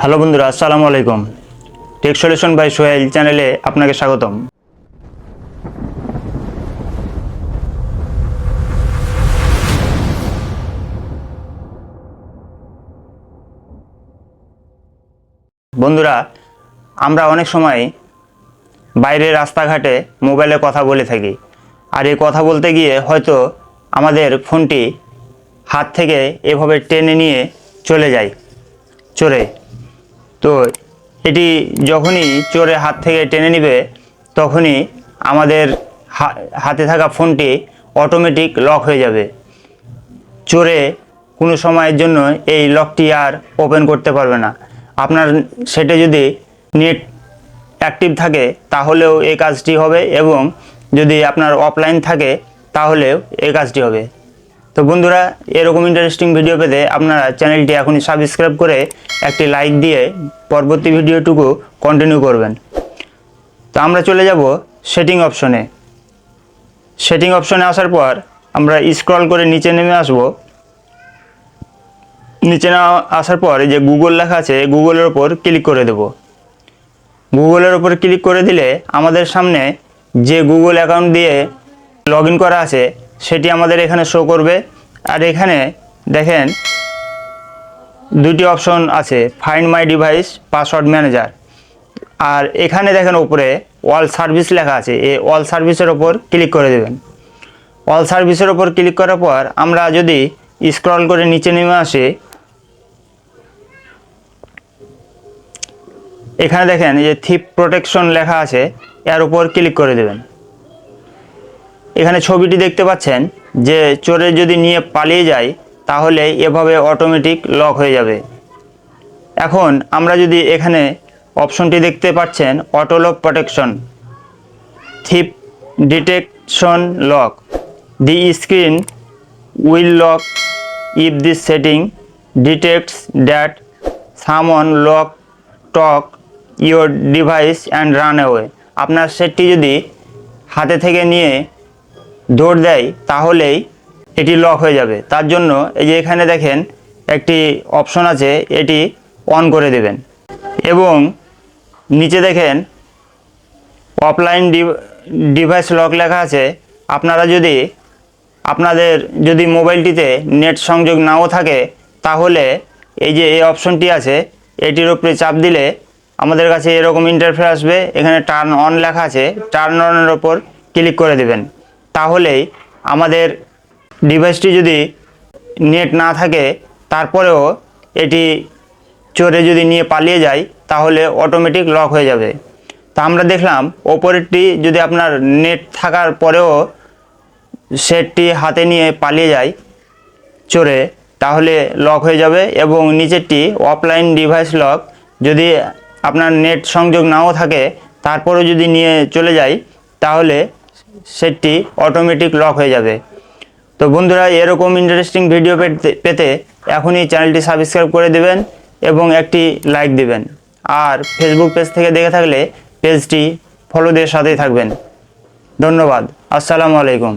Hello বন্ধুরা, আসসালামু আলাইকুম। টেক সলিউশন বাই সোহেল চ্যানেলে আপনাকে স্বাগতম। বন্ধুরা, আমরা অনেক সময় বাইরে রাস্তাঘাটে মোবাইলে কথা বলে থাকি, আর এই কথা বলতে গিয়ে হয়তো আমাদের ফোনটি হাত থেকে এভাবে টেনে নিয়ে চলে যায় চোরে। তো এটি যখনই চোরে হাত থেকে টেনে নেবে তখনই আমাদের হাতে থাকা ফোনটি অটোমেটিক লক হয়ে যাবে। চোরে কোনো সময়ের জন্য এই লকটি আর ওপেন করতে পারবে না। আপনার সেটে যদি নেট অ্যাক্টিভ থাকে তাহলেও এই কাজটি হবে, এবং যদি আপনার অফলাইন থাকে তাহলেও এই কাজটি হবে। তো বন্ধুরা, এরকম ইন্টারেস্টিং ভিডিও পেতে আপনারা চ্যানেলটি এখনই সাবস্ক্রাইব করে একটি লাইক দিয়ে পরবর্তী ভিডিওটুকু কন্টিনিউ করবেন। তো আমরা চলে যাব সেটিং অপশনে। সেটিং অপশনে আসার পর আমরা স্ক্রল করে নিচে নেমে আসব। নিচে আসার পর যে গুগল লেখা আছে, গুগলের ওপর ক্লিক করে দেব। গুগলের ওপর ক্লিক করে দিলে আমাদের সামনে যে গুগল অ্যাকাউন্ট দিয়ে লগ ইন করা আছে সেটি আমাদের এখানে শো করবে। আর এখানে দেখেন দুটি অপশন আছে, find my device, password manager. আর এখানে দেখেন উপরে অল সার্ভিস লেখা আছে, এই অল সার্ভিসের ওপর ক্লিক করে দেবেন। অল সার্ভিসের ওপর ক্লিক করার পর আমরা যদি স্ক্রল করে নিচে নেমে আসি, এখানে দেখেন যে থিপ প্রোটেকশন লেখা আছে, এর উপর ক্লিক করে দেবেন। এখানে ছবিটি দেখতে পাচ্ছেন যে চোরে যদি নিয়ে পালিয়ে যায় তাহলে এভাবে অটোমেটিক লক হয়ে যাবে। এখন আমরা যদি এখানে অপশনটি দেখতে পাচ্ছেন auto lock protection, থিপ detection lock, the screen will lock if this setting detects that someone lock talk your device and run away. আপনার সেটটি যদি হাতে থেকে নিয়ে দৌড় দেয় তাহলেই এটি লক হয়ে যাবে। তার জন্য এই যে এখানে দেখেন একটি অপশন আছে, এটি অন করে দেবেন। এবং নিচে দেখেন অফলাইন ডিভাইস লক লেখা আছে। আপনারা যদি আপনাদের মোবাইলটিতে নেট সংযোগ নাও থাকে তাহলে এই যে এই অপশনটি আছে এটির উপরে চাপ দিলে আমাদের কাছে এরকম ইন্টারফেস আসবে। এখানে টার্ন অন লেখা আছে, টার্ন অনের ওপর ক্লিক করে দেবেন। তাহলেই আমাদের ডিভাইসটি যদি নেট না থাকে তারপরেও এটি চোরে যদি নিয়ে পালিয়ে যায় তাহলে অটোমেটিক লক হয়ে যাবে। তা আমরা দেখলাম ওপরেরটি যদি আপনার নেট থাকার পরেও সেটটি হাতে নিয়ে পালিয়ে যায় চোরে তাহলে লক হয়ে যাবে, এবং নিচেরটি অফলাইন ডিভাইস লক, যদি আপনার নেট সংযোগ নাও থাকে তারপরেও যদি নিয়ে চলে যায় তাহলে সেটটি অটোমেটিক লক হয়ে যাবে। তো বন্ধুরা, এরকম ইন্টারেস্টিং ভিডিও পেতে এখনই চ্যানেলটি সাবস্ক্রাইব করে দেবেন এবং একটি লাইক দিবেন। আর ফেসবুক পেজ থেকে দেখে থাকলে পেজটি ফলো দিয়ে সাথেই থাকবেন। ধন্যবাদ। আসসালামু আলাইকুম।